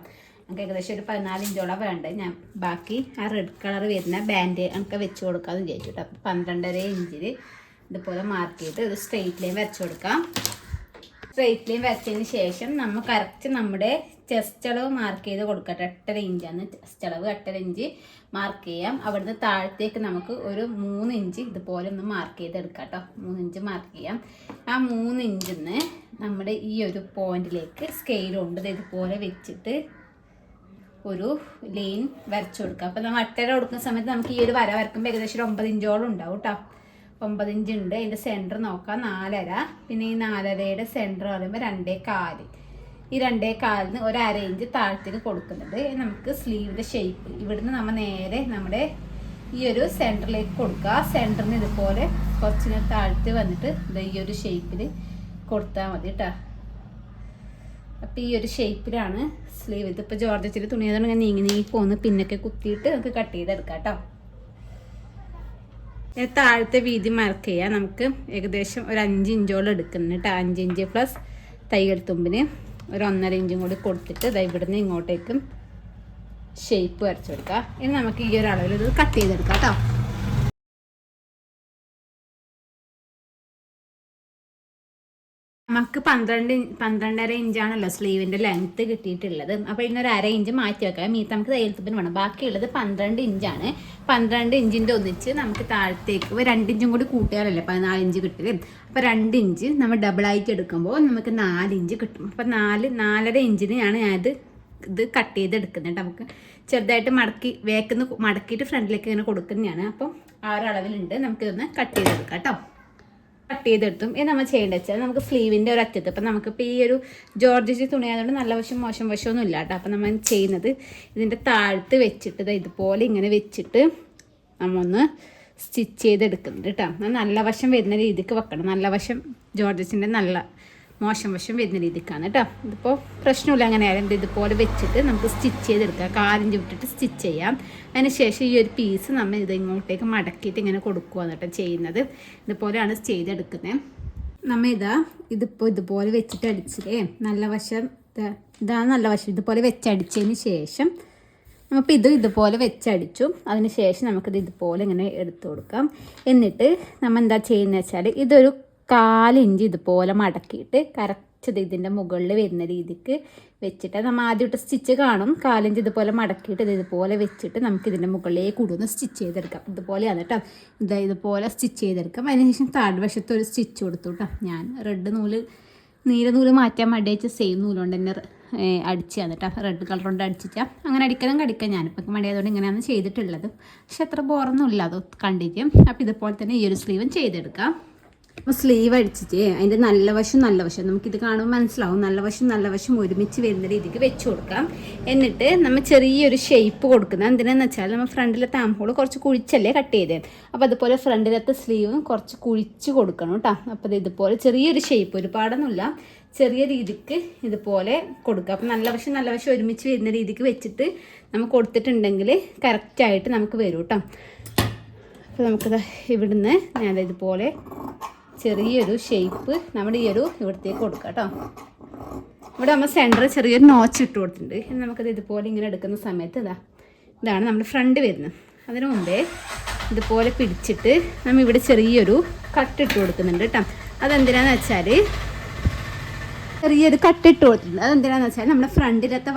നമുക്ക് ഏകദേശം ഒരു 14 ഇഞ്ചോളം വേണ്ടത്. ഞാൻ ബാക്കി ആ റെഡ് കളർ വരുന്ന ബാൻഡ് നമുക്ക് വെച്ച് കൊടുക്കാമെന്ന് വിചാരിച്ചു കേട്ടോ. 12.5 ഇഞ്ചിൽ ഇതുപോലെ മാർക്ക് ചെയ്ത് ഒരു സ്ട്രെയിറ്റ് ലൈൻ വരച്ചു കൊടുക്കാം. സ്ട്രെയിറ്റ് ലൈൻ വരച്ചതിന് ശേഷം നമ്മൾ കറക്റ്റ് നമ്മുടെ ചെസ്റ്റ് അളവ് മാർക്ക് ചെയ്ത് കൊടുക്കട്ടെ. 8.5 ഇഞ്ചാണ് ചെസ്റ്റ് അളവ്. 8.5 ഇഞ്ച് മാർക്ക് ചെയ്യാം. അവിടുന്ന് താഴത്തേക്ക് നമുക്ക് ഒരു 3 ഇഞ്ച് ഇതുപോലെ ഒന്ന് മാർക്ക് ചെയ്തെടുക്കാം കേട്ടോ. 3 ഇഞ്ച് മാർക്ക് ചെയ്യാം. ആ 3 ഇഞ്ചിൽ നിന്ന് നമ്മുടെ ഈ ഒരു പോയിന്റിലേക്ക് സ്കെയിൽ കൊണ്ട് ഇതുപോലെ വെച്ചിട്ട് ഒരു ലൈൻ വരച്ചു കൊടുക്കുക. അപ്പോൾ നമ്മൾ 8.5 കൊടുക്കുന്ന സമയത്ത് നമുക്ക് ഈ ഒരു വര വരക്കുമ്പോൾ ഏകദേശം 9 ഇഞ്ചോളം ഉണ്ടാവും കേട്ടോ. 9 ഇഞ്ച് ഉണ്ട്. അതിൻ്റെ സെൻറ്റർ നോക്കാം 4.5. പിന്നെ ഈ 4.5യുടെ സെൻറ്റർ പറയുമ്പോൾ 2.4. ഈ 2.4-ന് ഒരു 1/2 ഇഞ്ച് താഴത്തേക്ക് കൊടുക്കുന്നുണ്ട്. നമുക്ക് സ്ലീവിൻ്റെ ഷേപ്പ് ഇവിടുന്ന് നമ്മൾ നേരെ നമ്മുടെ ഈ ഒരു സെൻറ്ററിലേക്ക് കൊടുക്കുക. സെൻറ്ററിന് ഇതുപോലെ കുറച്ചിനെ താഴ്ത്തി വന്നിട്ട് ഈ ഒരു ഷേപ്പിൽ കൊടുത്താൽ മതി കേട്ടോ. അപ്പോൾ ഈ ഒരു ഷേപ്പിലാണ് സ്ലീവ്. ഇതിപ്പോൾ ജോർജറ്റിൽ തുണിയായതുകൊണ്ട് ഇങ്ങനെ നീങ്ങി പോകുന്നു. പിന്നൊക്കെ കുത്തിയിട്ട് നമുക്ക് കട്ട് ചെയ്തെടുക്കാം കേട്ടോ. താഴത്തെ വീതി മാർക്ക് ചെയ്യാം. നമുക്ക് ഏകദേശം ഒരു 5 ഇഞ്ചോളം എടുക്കുന്നുണ്ട് കേട്ടോ. 5 ഇഞ്ച് പ്ലസ് തയ്യൽ തുമ്പിന് ഒരു 1.5 ഇഞ്ചും കൂടി കൊടുത്തിട്ട് ഇവിടുന്ന് ഇങ്ങോട്ടേക്കും ഷേപ്പ് വരച്ചു കൊടുക്കുക. ഇനി നമുക്ക് ഈ ഒരു അളവിൽ ഇത് കട്ട് ചെയ്തെടുക്കാം കേട്ടോ. നമുക്ക് 12.5 ഇഞ്ചാണല്ലോ സ്ലീവിൻ്റെ ലെങ്ത്ത് കിട്ടിയിട്ടുള്ളത്. അപ്പോൾ ഇതിനൊരു 1/2 ഇഞ്ച് മാറ്റി വെക്കാം. മീത്ത് നമുക്ക് തയ്യൽത്തുമ്പിന് വേണം. ബാക്കിയുള്ളത് 12 ഇഞ്ചാണ്. 12 ഇഞ്ചിൻ്റെ ഒന്നിച്ച് നമുക്ക് താഴത്തേക്ക് 2 ഇഞ്ചും കൂടി കൂട്ടിയാലല്ലേ 14 ഇഞ്ച് കിട്ടില്ല. അപ്പോൾ 2 ഇഞ്ച് നമ്മൾ ഡബിളായിട്ട് എടുക്കുമ്പോൾ നമുക്ക് 4 ഇഞ്ച് കിട്ടും. അപ്പോൾ 4.5 ഇഞ്ചിനാണ് ഞാനിത് കട്ട് ചെയ്തെടുക്കുന്നുണ്ട്. നമുക്ക് ചെറുതായിട്ട് മടക്കിയിട്ട് ഫ്രണ്ടിലേക്ക് ഇങ്ങനെ കൊടുക്കുന്നതാണ്. അപ്പം ആ ഒരു അളവിലുണ്ട്. നമുക്കിതൊന്ന് കട്ട് ചെയ്തെടുക്കാം കേട്ടോ. കട്ട് ചെയ്തെടുത്തും ഇത് നമ്മൾ ചെയ്യേണ്ടത് വെച്ചാൽ നമുക്ക് സ്ലീവിൻ്റെ ഒരു അറ്റത്ത് ഇപ്പം നമുക്കിപ്പോൾ ഈ ഒരു ജോർജറ്റ് തുണി ആയതുകൊണ്ട് നല്ല വശം മോശം വശമൊന്നും ഇല്ല കേട്ടോ. അപ്പം നമ്മൾ ചെയ്യുന്നത് ഇതിൻ്റെ താഴത്ത് വെച്ചിട്ട് ഇതുപോലെ ഇങ്ങനെ വെച്ചിട്ട് നമ്മൊന്ന് സ്റ്റിച്ച് ചെയ്തെടുക്കുന്നുണ്ട് കേട്ടോ. നല്ല വശം വരുന്ന രീതിക്ക് വെക്കണം. നല്ല വശം ജോർജറ്റിൻ്റെ നല്ല മോശം വശം വരുന്ന രീതിക്കാണ് കേട്ടോ. ഇതിപ്പോൾ പ്രശ്നമില്ല. അങ്ങനെ ആയാലും ഇതുപോലെ വെച്ചിട്ട് നമുക്ക് സ്റ്റിച്ച് ചെയ്തെടുക്കാം. 1/4 ഇഞ്ച് വിട്ടിട്ട് സ്റ്റിച്ച് ചെയ്യാം. അതിന് ശേഷം ഈ ഒരു പീസ് നമ്മൾ ഇത് ഇങ്ങോട്ടേക്ക് മടക്കിയിട്ട് ഇങ്ങനെ കൊടുക്കുകയാണ് കേട്ടോ ചെയ്യുന്നത്. ഇതുപോലെയാണ് ചെയ്തെടുക്കുന്നത്. നമ്മൾ ഇതിപ്പോൾ ഇതുപോലെ വെച്ചിട്ട് അടിച്ചില്ലേ നല്ല വശം ഇതാണ് നല്ല വശം. ഇതുപോലെ വെച്ചടിച്ചതിന് ശേഷം നമുക്കിത് ഇതുപോലെ വെച്ചടിച്ചു. അതിന് ശേഷം നമുക്കിത് ഇതുപോലെ ഇങ്ങനെ എടുത്തു കൊടുക്കാം. എന്നിട്ട് നമ്മൾ എന്താ ചെയ്യുന്നത് വെച്ചാൽ ഇതൊരു 1/4 ഇഞ്ച് ഇതുപോലെ മടക്കിയിട്ട് കറക്റ്റ് ഇതിൻ്റെ മുകളിൽ വരുന്ന രീതിക്ക് വെച്ചിട്ട് നമ്മൾ ആദ്യമായിട്ട് സ്റ്റിച്ച് കാണും. 1/4 ഇഞ്ച് ഇതുപോലെ മടക്കിയിട്ട് ഇതുപോലെ വെച്ചിട്ട് നമുക്ക് ഇതിൻ്റെ മുകളിലേക്ക് കൂടുതൽ സ്റ്റിച്ച് ചെയ്തെടുക്കാം. ഇതുപോലെയാണ് കേട്ടോ. ഇതുപോലെ സ്റ്റിച്ച് ചെയ്തെടുക്കാം. അതിനുശേഷം താഴ്വശത്ത് ഒരു സ്റ്റിച്ച് കൊടുത്തു കേട്ടോ. ഞാൻ നീല നൂല് മാറ്റാൻ മടിയച്ച് സെയിം നൂലുകൊണ്ട് തന്നെ അടിച്ചാണ് കേട്ടോ. റെഡ് കളർ കൊണ്ട് അടിച്ചിട്ടാൽ അങ്ങനെ അടിക്കാം. ഞാനിപ്പോൾ മടിയായതുകൊണ്ട് ഇങ്ങനെയാണ് ചെയ്തിട്ടുള്ളത്. പക്ഷെ അത്ര ബോറൊന്നും ഇല്ല അത് കണ്ടിട്ട്. അപ്പോൾ ഇതുപോലെ തന്നെ ഈ ഒരു സ്ലീവും ചെയ്തെടുക്കാം. അപ്പോൾ സ്ലീവ് അടിച്ചിട്ട് അതിൻ്റെ നല്ല വശം നമുക്കിത് കാണുമ്പോൾ മനസ്സിലാവും. നല്ല വശം ഒരുമിച്ച് വരുന്ന രീതിക്ക് വെച്ച് കൊടുക്കാം. എന്നിട്ട് നമ്മൾ ചെറിയൊരു ഷേപ്പ് കൊടുക്കുന്നത് എന്തിനാന്ന് വെച്ചാൽ നമ്മൾ ഫ്രണ്ടിലത്തെ ആം ഹോൾ കുറച്ച് കുഴിച്ചല്ലേ കട്ട് ചെയ്തത്. അപ്പോൾ അതുപോലെ ഫ്രണ്ടിലത്തെ സ്ലീവും കുറച്ച് കുഴിച്ച് കൊടുക്കണം കേട്ടോ. അപ്പോൾ ഇതുപോലെ ചെറിയൊരു ഷേപ്പ്, ഒരുപാടൊന്നുമില്ല, ചെറിയ രീതിക്ക് ഇതുപോലെ കൊടുക്കുക. അപ്പോൾ നല്ല വശം ഒരുമിച്ച് വരുന്ന രീതിക്ക് വെച്ചിട്ട് നമ്മൾ കൊടുത്തിട്ടുണ്ടെങ്കിൽ കറക്റ്റായിട്ട് നമുക്ക് വരും കേട്ടോ. അപ്പോൾ നമുക്കിത് ഇവിടുന്ന് ഞാൻ ഇതുപോലെ ചെറിയൊരു ഷേപ്പ് നമ്മുടെ ഈ ഒരു ഇവിടത്തേക്ക് കൊടുക്കാം കേട്ടോ. ഇവിടെ നമ്മൾ സെൻറ്ററിൽ ചെറിയൊരു നോച്ച് ഇട്ട് കൊടുത്തിട്ടുണ്ട്. നമുക്കത് ഇതുപോലെ ഇങ്ങനെ എടുക്കുന്ന സമയത്ത് ഇതാണ് നമ്മുടെ ഫ്രണ്ട് വരുന്നത്. അതിന് മുമ്പേ ഇതുപോലെ പിടിച്ചിട്ട് നമ്മൾ ഇവിടെ ചെറിയൊരു കട്ടിട്ട് കൊടുക്കുന്നുണ്ട് കേട്ടോ. അതെന്തിനാന്ന് വെച്ചാൽ ചെറിയൊരു കട്ടിട്ട് കൊടുത്തിട്ടുണ്ട്. അതെന്തിനാന്ന് വെച്ചാൽ നമ്മുടെ ഫ്രണ്ടിലത്തെ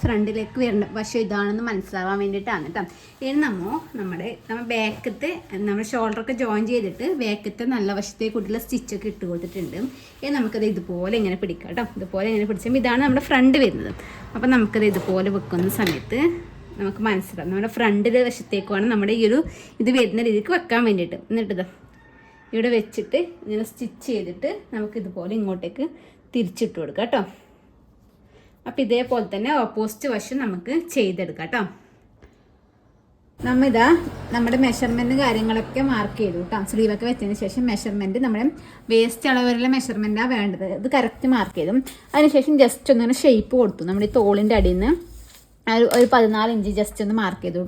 ഫ്രണ്ടിലേക്ക് വരുന്ന വശം ഇതാണെന്ന് മനസ്സിലാവാൻ വേണ്ടിയിട്ടാണ് കേട്ടോ. ഇനി നമ്മൾ ബാക്കത്തെ നമ്മുടെ ഷോൾഡറൊക്കെ ജോയിൻ ചെയ്തിട്ട് ബാക്കത്തെ നല്ല വശത്തേക്ക് കൂട്ടിയുള്ള സ്റ്റിച്ചൊക്കെ ഇട്ട് കൊടുത്തിട്ടുണ്ട്. ഇനി നമുക്കത് ഇതുപോലെ ഇങ്ങനെ പിടിക്കാം കേട്ടോ. ഇതുപോലെ ഇങ്ങനെ പിടിച്ചുമ്പോൾ ഇതാണ് നമ്മുടെ ഫ്രണ്ട് വരുന്നത്. അപ്പോൾ നമുക്കത് ഇതുപോലെ വെക്കുന്ന സമയത്ത് നമുക്ക് മനസ്സിലാവും നമ്മുടെ ഫ്രണ്ടിലെ വശത്തേക്ക് വേണം നമ്മുടെ ഈ ഒരു ഇത് വരുന്ന രീതിക്ക് വെക്കാൻ വേണ്ടിയിട്ട്. എന്നിട്ട് ഇവിടെ വെച്ചിട്ട് ഇങ്ങനെ സ്റ്റിച്ച് ചെയ്തിട്ട് നമുക്കിതുപോലെ ഇങ്ങോട്ടേക്ക് തിരിച്ചിട്ട് കൊടുക്കാം കേട്ടോ. അപ്പോൾ ഇതേപോലെ തന്നെ ഓപ്പോസിറ്റ് വശം നമുക്ക് ചെയ്തെടുക്കാം കേട്ടോ. നമ്മുടെ മെഷർമെൻറ്റ് കാര്യങ്ങളൊക്കെ മാർക്ക് ചെയ്തു കേട്ടോ. സ്ലീവൊക്കെ വെച്ചതിന് ശേഷം മെഷർമെൻറ്റ് നമ്മുടെ വേസ്റ്റ് അളവിലുള്ള മെഷർമെൻറ്റാണ് വേണ്ടത്. ഇത് കറക്റ്റ് മാർക്ക് ചെയ്തു. അതിനുശേഷം ജസ്റ്റ് ഒന്നിങ്ങനെ ഷേപ്പ് കൊടുത്തു. നമ്മുടെ ഈ തോളിൻ്റെ അടിയിൽ നിന്ന് ഒരു 14 ഇഞ്ച് ജസ്റ്റ് ഒന്ന് മാർക്ക് ചെയ്തു.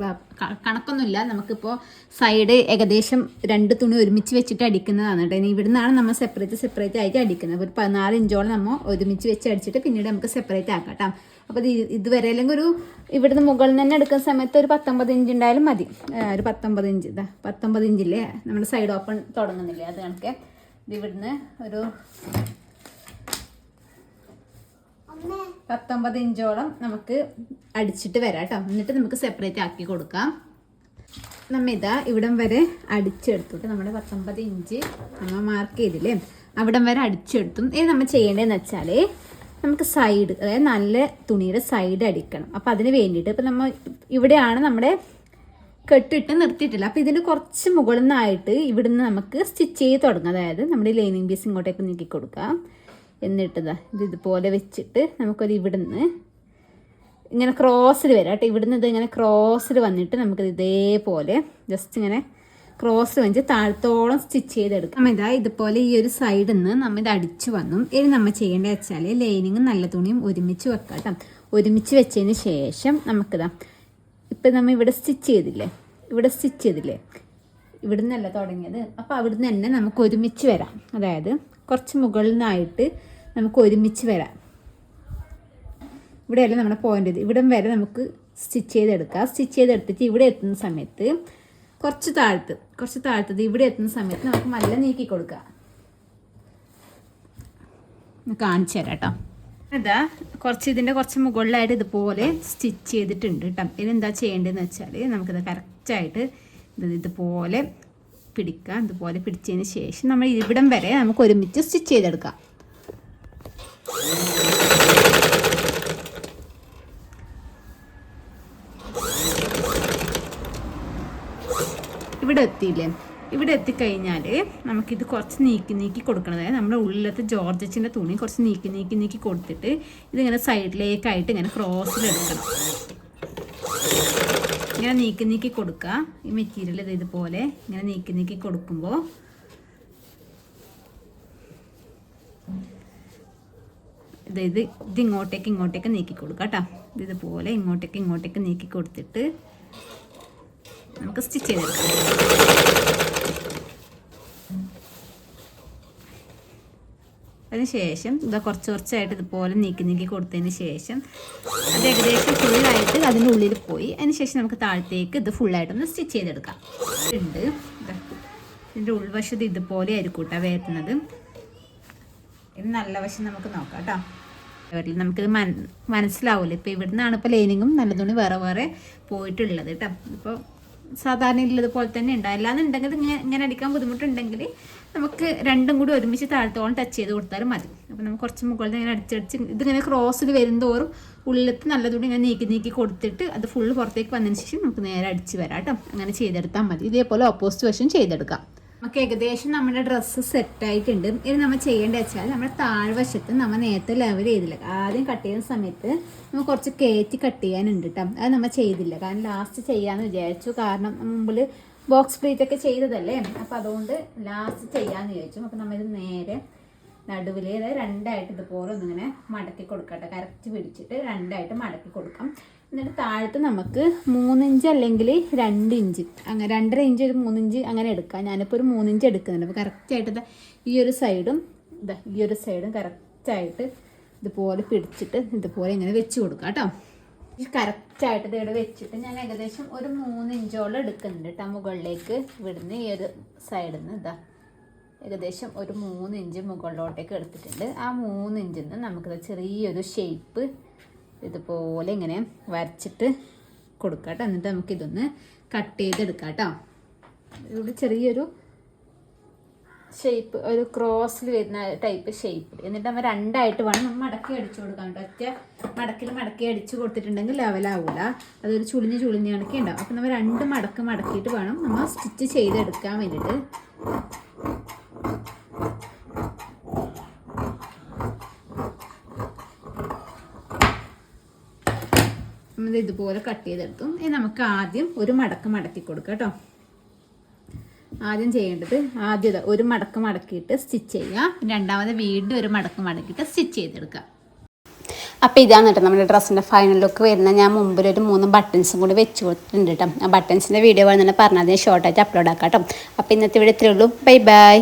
കണക്കൊന്നുമില്ല. നമുക്കിപ്പോൾ സൈഡ് ഏകദേശം 2 തുണി ഒരുമിച്ച് വെച്ചിട്ട് അടിക്കുന്നതാണ് കേട്ടോ. ഇനി ഇവിടുന്നാണ് നമ്മൾ സെപ്പറേറ്റ് ആയിട്ട് അടിക്കുന്നത്. ഒരു 14 ഇഞ്ചോളം നമ്മൾ ഒരുമിച്ച് വെച്ച് അടിച്ചിട്ട് പിന്നീട് നമുക്ക് സെപ്പറേറ്റ് ആക്കാം കേട്ടോ. അപ്പോൾ ഇതുവരെ അല്ലെങ്കിൽ ഇവിടുന്ന് മുകളിൽ തന്നെ എടുക്കുന്ന സമയത്ത് ഒരു 19 ഇഞ്ച് ഉണ്ടായാലും മതി. ഒരു 19 ഇഞ്ചില്ലേ നമ്മുടെ സൈഡ് ഓപ്പൺ തുടങ്ങുന്നില്ലേ, അത് കണക്കെ ഇവിടുന്ന് ഒരു 19 ഇഞ്ചോളം നമുക്ക് അടിച്ചിട്ട് വരാം കേട്ടോ. എന്നിട്ട് നമുക്ക് സെപ്പറേറ്റ് ആക്കി കൊടുക്കാം. നമ്മ ഇതാ ഇവിടം വരെ അടിച്ചെടുത്തിട്ട് നമ്മുടെ 19 ഇഞ്ച് നമ്മൾ മാർക്ക് ചെയ്തില്ലേ, അവിടം വരെ അടിച്ചെടുത്തും. ഇത് നമ്മൾ ചെയ്യേണ്ടതെന്ന് വെച്ചാൽ നമുക്ക് സൈഡ്, അതായത് നല്ല തുണിയുടെ സൈഡ് അടിക്കണം. അപ്പോൾ അതിന് വേണ്ടിയിട്ട് ഇപ്പം നമ്മൾ ഇവിടെയാണ് നമ്മുടെ കെട്ടിട്ട് നിർത്തിയിട്ടില്ല. അപ്പോൾ ഇതിൻ്റെ കുറച്ച് മുകളിൽ നിന്നായിട്ട് ഇവിടുന്ന് നമുക്ക് സ്റ്റിച്ച് ചെയ്ത് തുടങ്ങാം. അതായത് നമ്മുടെ ലൈനിങ് പീസ് ഇങ്ങോട്ടേക്ക് നീക്കി കൊടുക്കാം. എന്നിട്ട് ഇതുപോലെ വെച്ചിട്ട് നമുക്കൊരു ഇവിടുന്ന് ഇങ്ങനെ ക്രോസിൽ വരാം കേട്ടോ. ഇവിടുന്ന് ഇത് ഇങ്ങനെ ക്രോസിൽ വന്നിട്ട് നമുക്കത് ഇതേപോലെ ജസ്റ്റ് ഇങ്ങനെ ക്രോസ് വെച്ച് താഴത്തോളം സ്റ്റിച്ച് ചെയ്തെടുക്കാം. നമ്മൾ ഇതാ ഇതുപോലെ ഈ ഒരു സൈഡിൽ നിന്ന് നമ്മൾ ഇത് അടിച്ചു വന്നു. ഇനി നമ്മൾ ചെയ്യേണ്ടത് വെച്ചാൽ ലൈനിങ്ങും നല്ല തുണിയും ഒരുമിച്ച് വെക്കാം കേട്ടോ. ഒരുമിച്ച് വെച്ചതിന് ശേഷം നമുക്കിതാ ഇപ്പം നമ്മൾ ഇവിടെ സ്റ്റിച്ച് ചെയ്തില്ലേ, ഇവിടെ നിന്നല്ല തുടങ്ങിയത്. അപ്പോൾ അവിടുന്ന് തന്നെ നമുക്ക് ഒരുമിച്ച് വരാം. അതായത് കുറച്ച് മുകളിൽ നിന്നായിട്ട് നമുക്ക് ഒരുമിച്ച് വരാം. ഇവിടെയല്ല നമ്മുടെ പോയിൻ്റ്, ഇവിടം വരെ നമുക്ക് സ്റ്റിച്ച് ചെയ്തെടുക്കാം. സ്റ്റിച്ച് ചെയ്തെടുത്തിട്ട് ഇവിടെ എത്തുന്ന സമയത്ത് കുറച്ച് താഴ്ത്തത് ഇവിടെ എത്തുന്ന സമയത്ത് നമുക്ക് നല്ല നീക്കി കൊടുക്കാം. കാണിച്ചു തരാം കേട്ടോ. ഇതാ ഇതിൻ്റെ കുറച്ച് മുകളിലായിട്ട് ഇതുപോലെ സ്റ്റിച്ച് ചെയ്തിട്ടുണ്ട് കേട്ടോ. ഇതെന്താ ചെയ്യേണ്ടതെന്ന് വെച്ചാൽ നമുക്കിത് കറക്റ്റായിട്ട് ഇതുപോലെ പിടിക്കാം. ഇതുപോലെ പിടിച്ചതിന് ശേഷം നമ്മൾ ഇവിടം വരെ നമുക്ക് ഒരുമിച്ച് സ്റ്റിച്ച് ചെയ്തെടുക്കാം. ഇവിടെ എത്തിയില്ലേ, ഇവിടെ എത്തിക്കഴിഞ്ഞാൽ നമുക്കിത് കുറച്ച് നീക്കി കൊടുക്കണം. അതായത് നമ്മുടെ ഉള്ളിലത്തെ ജോർജറ്റിൻ്റെ തുണി കുറച്ച് നീക്കി കൊടുത്തിട്ട് ഇതിങ്ങനെ സൈഡിലേക്കായിട്ട് ഇങ്ങനെ ക്രോസിലെടുക്കണം. ഇങ്ങനെ നീക്കി കൊടുക്കുക. ഈ മെറ്റീരിയൽ ഇതുപോലെ ഇങ്ങനെ നീക്കി കൊടുക്കുമ്പോൾ ഇത് ഇങ്ങോട്ടേക്ക് നീക്കി കൊടുക്കുക കേട്ടോ. ഇതുപോലെ ഇങ്ങോട്ടേക്ക് നീക്കി കൊടുത്തിട്ട് നമുക്ക് സ്റ്റിച്ച് ചെയ്തെടുക്കാം. അതിനുശേഷം ഇതാ കുറച്ചായിട്ട് ഇതുപോലെ നീക്കി കൊടുത്തതിന് ശേഷം അത് ഏകദേശം ഫുള്ളായിട്ട് അതിൻ്റെ ഉള്ളിൽ പോയി. അതിനുശേഷം നമുക്ക് താഴത്തേക്ക് ഇത് ഫുള്ളായിട്ടൊന്ന് സ്റ്റിച്ച് ചെയ്തെടുക്കാം. ഇതിൻ്റെ ഉൾവശത്ത് ഇതുപോലെ ആയിരിക്കും കേട്ടോ വരുന്നത്. ഇത് നല്ല വശം നമുക്ക് നോക്കാം കേട്ടോ. നമുക്കിത് മനസ്സിലാവില്ല. ഇപ്പോൾ ഇവിടുന്നാണ് ഇപ്പോൾ ലൈനിങ്ങും നല്ല തുണി വേറെ പോയിട്ടുള്ളത് കേട്ടോ. ഇപ്പോൾ സാധാരണ ഉള്ളതുപോലെ തന്നെ ഉണ്ടാവും. അല്ലാന്നുണ്ടെങ്കിൽ ഇങ്ങനെ അടിക്കാൻ ബുദ്ധിമുട്ടുണ്ടെങ്കിൽ നമുക്ക് രണ്ടും കൂടി ഒരുമിച്ച് താഴത്തോളം ടച്ച് ചെയ്ത് കൊടുത്താലും മതി. അപ്പോൾ നമുക്ക് കുറച്ച് മുകളിൽ ഇങ്ങനെ അടിച്ചടിച്ച് ഇതിങ്ങനെ ക്രോസിൽ വരുന്തോറും ഉള്ളിലത്ത് നല്ല തുണി ഇങ്ങനെ നീക്കി കൊടുത്തിട്ട് അത് ഫുള്ള് പുറത്തേക്ക് വന്നതിന് ശേഷം നമുക്ക് നേരെ അടിച്ച് വരാം കേട്ടോ. അങ്ങനെ ചെയ്തെടുത്താൽ മതി. ഇതേപോലെ ഓപ്പോസിറ്റ് വശം ചെയ്തെടുക്കാം. നമുക്ക് ഏകദേശം നമ്മുടെ ഡ്രസ്സ് സെറ്റായിട്ടുണ്ട്. ഇനി നമ്മൾ ചെയ്യേണ്ടത് വെച്ചാൽ നമ്മുടെ താഴ്വശത്ത് നമ്മൾ നേരത്തെ ലെവൽ ചെയ്തില്ല. ആദ്യം കട്ട് ചെയ്യുന്ന സമയത്ത് നമ്മൾ കുറച്ച് കയറ്റി കട്ട് ചെയ്യാനുണ്ട് കേട്ടോ. അത് നമ്മൾ ചെയ്തില്ല, കാരണം ലാസ്റ്റ് ചെയ്യാമെന്ന് വിചാരിച്ചു. കാരണം മുമ്പിൽ ബോക്സ് പ്ലീറ്റൊക്കെ ചെയ്തതല്ലേ, അപ്പോൾ അതുകൊണ്ട് ലാസ്റ്റ് ചെയ്യാമെന്ന് വിചാരിച്ചു. അപ്പോൾ നമ്മളിത് നേരെ നടുവിൽ, അതായത് രണ്ടായിട്ട് ഇതുപോലെ ഒന്നിങ്ങനെ മടക്കി കൊടുക്കട്ടെ. കറക്റ്റ് പിടിച്ചിട്ട് രണ്ടായിട്ട് മടക്കി കൊടുക്കാം. എന്നിട്ട് താഴത്ത് നമുക്ക് 3 ഇഞ്ച് അല്ലെങ്കിൽ 2 ഇഞ്ച് അങ്ങനെ 2.5 ഇഞ്ച് ഒരു 3 ഇഞ്ച് അങ്ങനെ എടുക്കാം. ഞാനിപ്പോൾ ഒരു 3 ഇഞ്ച് എടുക്കുന്നുണ്ട്. അപ്പോൾ കറക്റ്റായിട്ട് ഈ ഒരു സൈഡും കറക്റ്റായിട്ട് ഇതുപോലെ പിടിച്ചിട്ട് ഇതുപോലെ ഇങ്ങനെ വെച്ച് കൊടുക്കാം കേട്ടോ. കറക്റ്റായിട്ട് ഇവിടെ വെച്ചിട്ട് ഞാൻ ഏകദേശം ഒരു 3 ഇഞ്ചോളം എടുക്കുന്നുണ്ട് കേട്ടോ. മുകളിലേക്ക് ഇവിടുന്ന് ഈ ഒരു സൈഡിൽ നിന്ന് ഏകദേശം ഒരു 3 ഇഞ്ച് മുകളിലോട്ടേക്ക് എടുത്തിട്ടുണ്ട്. ആ 3 ഇഞ്ചിൽ നിന്ന് നമുക്കിത് ചെറിയൊരു ഷേപ്പ് ഇതുപോലെ ഇങ്ങനെ വരച്ചിട്ട് കൊടുക്കാം കേട്ടോ. എന്നിട്ട് നമുക്കിതൊന്ന് കട്ട് ചെയ്തെടുക്കാം കേട്ടോ. ഇവിടെ ചെറിയൊരു ഷേപ്പ്, ഒരു ക്രോസിൽ വരുന്ന ടൈപ്പ് ഷേപ്പ്. എന്നിട്ട് നമ്മൾ രണ്ടായിട്ട് വേണം നമ്മൾ മടക്കി അടിച്ചു കൊടുക്കാൻ കേട്ടോ. ഒറ്റ മടക്കി അടിച്ചു കൊടുത്തിട്ടുണ്ടെങ്കിൽ ലെവലാവൂല, അതൊരു ചുളിഞ്ഞ് കണക്കി ഉണ്ടാവും. അപ്പം നമ്മൾ 2 മടക്കിയിട്ട് വേണം നമ്മൾ സ്റ്റിച്ച് ചെയ്തെടുക്കാൻ വേണ്ടിയിട്ട്. ഇതുപോലെ കട്ട് ചെയ്തെടുത്തു. ഇനി നമുക്ക് ആദ്യം ഒരു മടക്കി കൊടുക്കാം കേട്ടോ. ആദ്യം ചെയ്യേണ്ടത് ഒരു മടക്കിയിട്ട് സ്റ്റിച്ച് ചെയ്യുക. രണ്ടാമത് വീണ്ടും ഒരു മടക്കിയിട്ട് സ്റ്റിച്ച് ചെയ്തെടുക്കുക. അപ്പോൾ ഇതാണ് കേട്ടോ നമ്മുടെ ഡ്രസ്സിൻ്റെ ഫൈനൽ ലുക്ക് വരുന്നത്. ഞാൻ മുമ്പിൽ ഒരു 3 ബട്ടൺസും കൂടി വെച്ച് കൊടുത്തിട്ടുണ്ട് കേട്ടോ. ആ ബട്ടൺസിൻ്റെ വീഡിയോ വേണമെന്ന് പറഞ്ഞാൽ അതിന് ഷോർട്ടായിട്ട് അപ്ലോഡ് ആക്കാം കേട്ടോ. അപ്പോൾ ഇന്നത്തെ വീഡിയോ ഇത്രയേ ഉള്ളൂ. ബൈ.